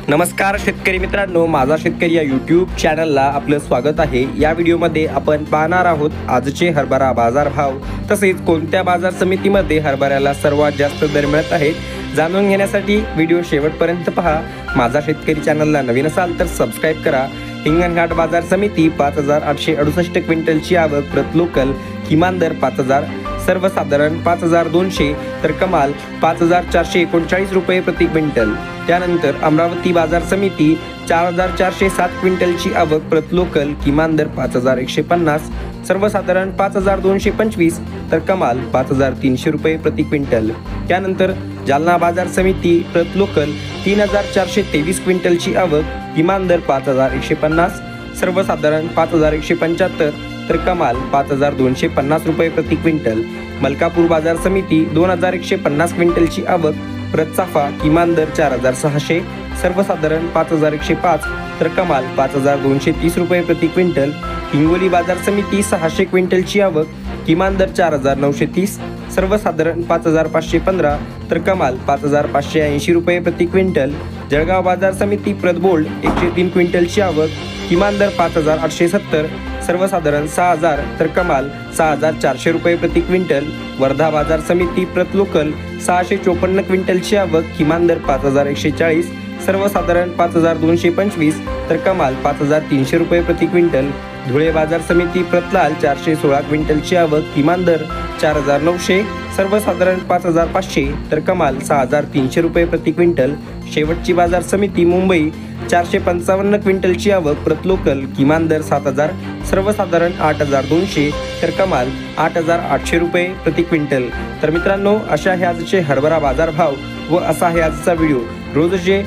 नमस्कार शेतकरी मित्रांनो, माझा शेतकरी या यूट्यूब चॅनलला आपलं स्वागत आहे। या व्हिडिओमध्ये आपण पाहणार आहोत आजचे हरभरा बाजारभाव, तसेच कोणत्या बाजार समितीमध्ये हरभऱ्याला सर्वात जास्त दर मिळत आहेत जाणून घेण्यासाठी व्हिडिओ शेवटपर्यंत पहा। माझा शेतकरी चॅनलला नवीन असाल तर सबस्क्राइब करा। हिंगणघाट बाजार समिती 5868 क्विंटलची आवक, प्रत लोकल किमान दर 5000, सर्वसाधारण 5200 तर कमाल 5439 रुपये प्रति क्विंटल। त्यानंतर अमरावती बाजार समिती 4407 क्विंटलची आवक, प्रत लोकल किमान दर 5150, सर्वसाधारण 5225 तर कमाल 5300 रुपये प्रति क्विंटल। त्यानंतर जालना बाजार समिती प्रत लोकल 3423 क्विंटलची आवक, किमान दर 5150, सर्वसाधारण 5175 तर कमाल 5250 रुपये प्रति क्विंटल। मलकापूर बाजार समिती 2150 क्विंटलची आवक, प्रत चाफा किमान दर 4600, सर्वसाधारण 5105 तर कमाल 5230 रुपये प्रति क्विंटल। हिंगोली बाजार समिती 600 क्विंटलची आवक, किमान दर 4930, सर्वसाधारण 5515 तर कमाल 5580 रुपये प्रति क्विंटल। जळगाव बाजार समिती प्रत बोल्ड 103 क्विंटलची आवक, किमान दर 5870, सर्वसाधारण 6000 तर कमाल 6400 रुपये प्रति क्विंटल। वर्धा बाजार समिती प्रत लोकल 654 क्विंटलची आवक, किमान दर 5140, सर्वसाधारण 5225 तर कमाल 5300 रुपये प्रति क्विंटल। धुळे बाजार समिती प्रत लाल 416 क्विंटलची आवक, किमान दर 4900, सर्वसाधारण 5500 तर कमाल 6300 रुपये प्रति क्विंटल। शेवटची बाजार समिती मुंबई 455 क्विंटलची आवक, प्रत लोकल किमान दर 7000, सर्वसाधारण 8200 तर कमाल 8800 रुपये प्रति क्विंटल। तर मित्रांनो, अशा हे आजचे हरभरा बाजारभाव व असा आहे आजचा व्हिडिओ। रोजचे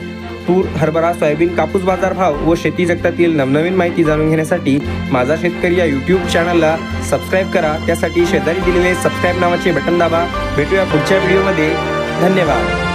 तूर, हरभरा, सोयाबीन, कापूस बाजारभाव व शेती जगतातील नवनवीन माहिती जाणून घेण्यासाठी माझा शेतकरी या यूट्यूब चॅनलला सबस्क्राइब करा। त्यासाठी शेजारी दिलेले सबस्क्राइब नावाचे बटन दाबा। भेटूया पुढच्या व्हिडिओमध्ये। धन्यवाद।